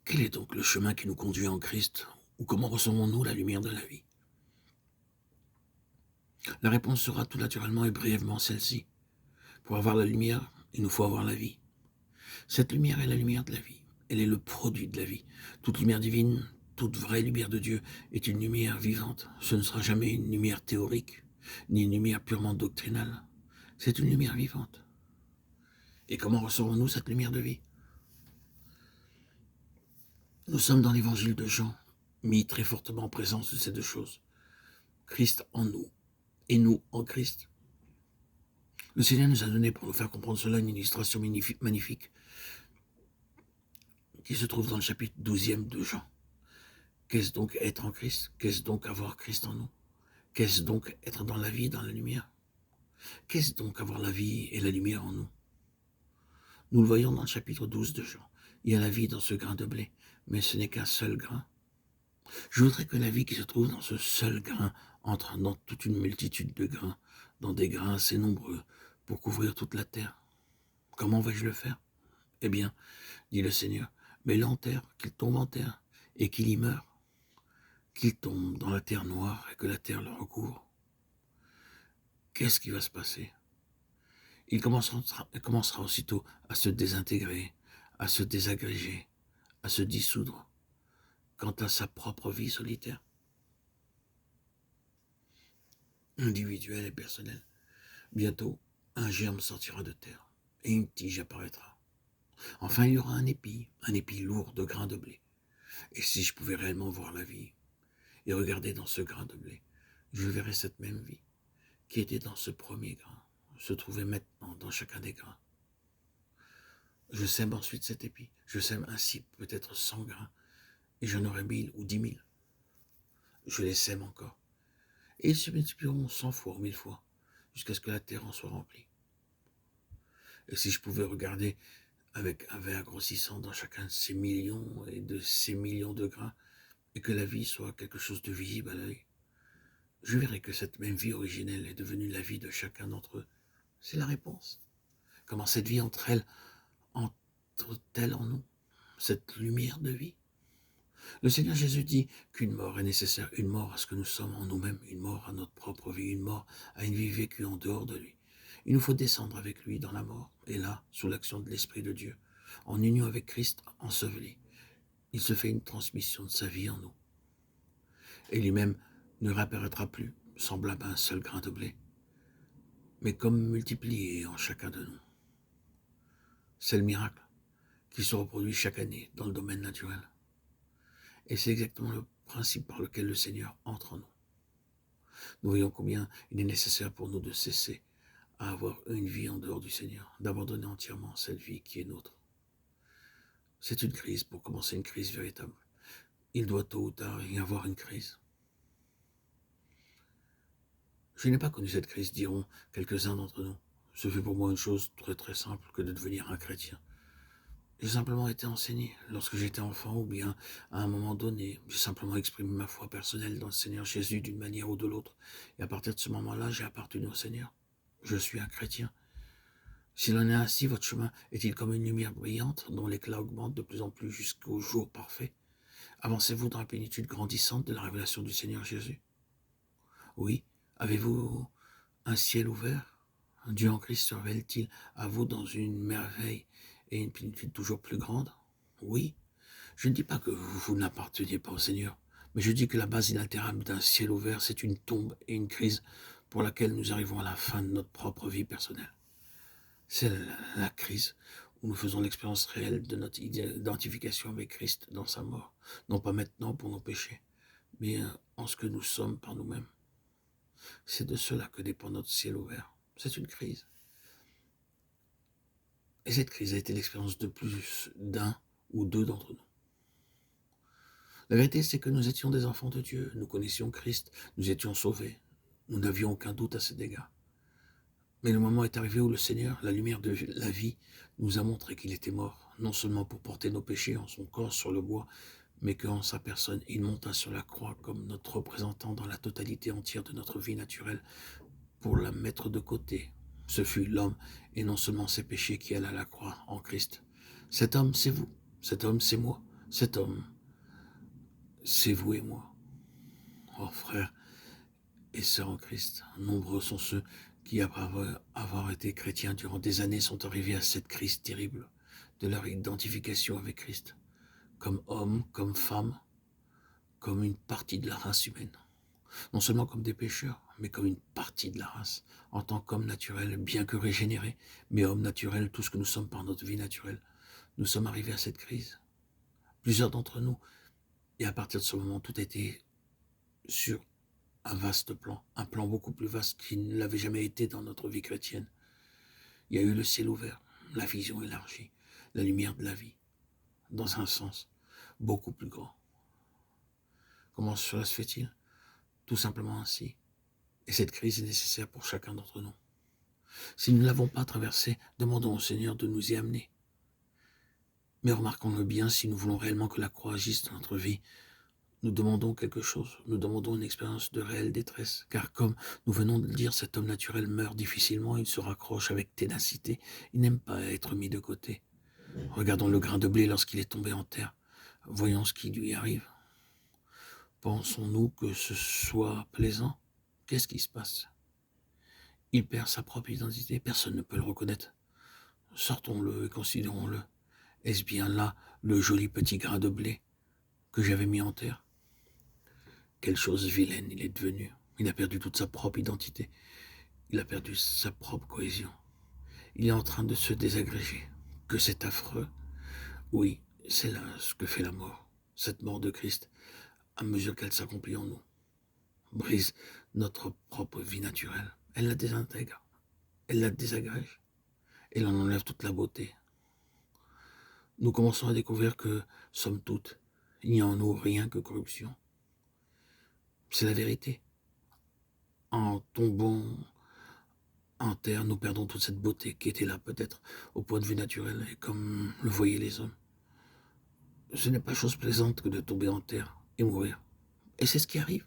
Quel est donc le chemin qui nous conduit en Christ? Ou comment recevons-nous la lumière de la vie? La réponse sera tout naturellement et brièvement celle-ci. Pour avoir la lumière, il nous faut avoir la vie. Cette lumière est la lumière de la vie. Elle est le produit de la vie. Toute lumière divine, toute vraie lumière de Dieu est une lumière vivante. Ce ne sera jamais une lumière théorique, ni une lumière purement doctrinale. C'est une lumière vivante. Et comment recevons-nous cette lumière de vie? Nous sommes dans l'évangile de Jean, mis très fortement en présence de ces deux choses. Christ en nous et nous en Christ. Le Seigneur nous a donné pour nous faire comprendre cela une illustration magnifique qui se trouve dans le chapitre 12e de Jean. Qu'est-ce donc être en Christ? Qu'est-ce donc avoir Christ en nous? Qu'est-ce donc être dans la vie, dans la lumière? Qu'est-ce donc avoir la vie et la lumière en nous? Nous le voyons dans le chapitre 12 de Jean. Il y a la vie dans ce grain de blé, mais ce n'est qu'un seul grain. Je voudrais que la vie qui se trouve dans ce seul grain entre dans toute une multitude de grains, dans des grains assez nombreux, pour couvrir toute la terre. Comment vais-je le faire? Eh bien, dit le Seigneur, mets-le en terre, qu'il tombe en terre, et qu'il y meure, qu'il tombe dans la terre noire et que la terre le recouvre. Qu'est-ce qui va se passer? Il commencera aussitôt à se désintégrer, à se désagréger, à se dissoudre, quant à sa propre vie solitaire, individuelle et personnelle. Bientôt, un germe sortira de terre, et une tige apparaîtra. Enfin, il y aura un épi lourd de grains de blé. Et si je pouvais réellement voir la vie, et regarder dans ce grain de blé, je verrais cette même vie, qui était dans ce premier grain, se trouvait maintenant dans chacun des grains. Je sème ensuite cet épi, je sème ainsi peut-être 100 grains, et j'en aurai 1000 ou 10 000. Je les sème encore, et ils se multiplieront 100 fois ou 1000 fois, jusqu'à ce que la terre en soit remplie. Et si je pouvais regarder avec un verre grossissant dans chacun de ces millions et de ces millions de grains, et que la vie soit quelque chose de visible à l'œil, je verrais que cette même vie originelle est devenue la vie de chacun d'entre eux. C'est la réponse. Comment cette vie entre-t-elle en nous, cette lumière de vie? Le Seigneur Jésus dit qu'une mort est nécessaire, une mort à ce que nous sommes en nous-mêmes, une mort à notre propre vie, une mort à une vie vécue en dehors de lui. Il nous faut descendre avec lui dans la mort, et là, sous l'action de l'Esprit de Dieu, en union avec Christ enseveli. Il se fait une transmission de sa vie en nous. Et lui-même ne réapparaîtra plus, semblable à un seul grain de blé, mais comme multiplié en chacun de nous. C'est le miracle qui se reproduit chaque année dans le domaine naturel. Et c'est exactement le principe par lequel le Seigneur entre en nous. Nous voyons combien il est nécessaire pour nous de cesser à avoir une vie en dehors du Seigneur, d'abandonner entièrement cette vie qui est nôtre. C'est une crise, pour commencer une crise véritable. Il doit tôt ou tard y avoir une crise. Je n'ai pas connu cette crise, diront quelques-uns d'entre nous. Ce fut pour moi une chose très très simple que de devenir un chrétien. J'ai simplement été enseigné lorsque j'étais enfant ou bien à un moment donné. J'ai simplement exprimé ma foi personnelle dans le Seigneur Jésus d'une manière ou de l'autre. Et à partir de ce moment-là, j'ai appartenu au Seigneur. Je suis un chrétien. S'il en est ainsi, votre chemin est-il comme une lumière brillante dont l'éclat augmente de plus en plus jusqu'au jour parfait? Avancez-vous dans la plénitude grandissante de la révélation du Seigneur Jésus? Oui. Avez-vous un ciel ouvert? Dieu en Christ se révèle-t-il à vous dans une merveille et une plénitude toujours plus grande? Oui. Je ne dis pas que vous n'apparteniez pas au Seigneur, mais je dis que la base inaltérable d'un ciel ouvert, c'est une tombe et une crise pour laquelle nous arrivons à la fin de notre propre vie personnelle. C'est la crise où nous faisons l'expérience réelle de notre identification avec Christ dans sa mort, non pas maintenant pour nos péchés, mais en ce que nous sommes par nous-mêmes. C'est de cela que dépend notre ciel ouvert. C'est une crise. Et cette crise a été l'expérience de plus d'un ou deux d'entre nous. La vérité, c'est que nous étions des enfants de Dieu, nous connaissions Christ, nous étions sauvés, nous n'avions aucun doute à cet égard. Mais le moment est arrivé où le Seigneur, la lumière de la vie, nous a montré qu'il était mort, non seulement pour porter nos péchés en son corps sur le bois, mais qu'en sa personne, il monta sur la croix comme notre représentant dans la totalité entière de notre vie naturelle, pour la mettre de côté. Ce fut l'homme, et non seulement ses péchés, qui alla à la croix en Christ. Cet homme, c'est vous. Cet homme, c'est moi. Cet homme, c'est vous et moi. Oh frères et sœurs en Christ, nombreux sont ceux qui, après avoir été chrétiens durant des années, sont arrivés à cette crise terrible de leur identification avec Christ, comme homme, comme femme, comme une partie de la race humaine. Non seulement comme des pécheurs, mais comme une partie de la race, en tant qu'homme naturel, bien que régénéré, mais homme naturel, tout ce que nous sommes par notre vie naturelle. Nous sommes arrivés à cette crise. Plusieurs d'entre nous, et à partir de ce moment, tout a été sur un vaste plan, un plan beaucoup plus vaste qu'il ne l'avait jamais été dans notre vie chrétienne. Il y a eu le ciel ouvert, la vision élargie, la lumière de la vie, dans un sens beaucoup plus grand. Comment cela se fait-il? Tout simplement ainsi. Et cette crise est nécessaire pour chacun d'entre nous. Si nous ne l'avons pas traversée, demandons au Seigneur de nous y amener. Mais remarquons-le bien, si nous voulons réellement que la croix agisse dans notre vie, nous demandons quelque chose, nous demandons une expérience de réelle détresse, car comme nous venons de le dire, cet homme naturel meurt difficilement, il se raccroche avec ténacité, il n'aime pas être mis de côté. Regardons le grain de blé lorsqu'il est tombé en terre, voyons ce qui lui arrive. Pensons-nous que ce soit plaisant? Qu'est-ce qui se passe? Il perd sa propre identité, personne ne peut le reconnaître. Sortons-le et considérons-le. Est-ce bien là le joli petit grain de blé que j'avais mis en terre? Quelle chose vilaine il est devenu. Il a perdu toute sa propre identité. Il a perdu sa propre cohésion. Il est en train de se désagréger. Que c'est affreux. Oui, c'est là ce que fait la mort. Cette mort de Christ, à mesure qu'elle s'accomplit en nous, brise notre propre vie naturelle. Elle la désintègre. Elle la désagrège. Elle en enlève toute la beauté. Nous commençons à découvrir que, somme toute, il n'y a en nous rien que corruption. C'est la vérité. En tombant en terre, nous perdons toute cette beauté qui était là peut-être au point de vue naturel et comme le voyaient les hommes. Ce n'est pas chose plaisante que de tomber en terre et mourir. Et c'est ce qui arrive.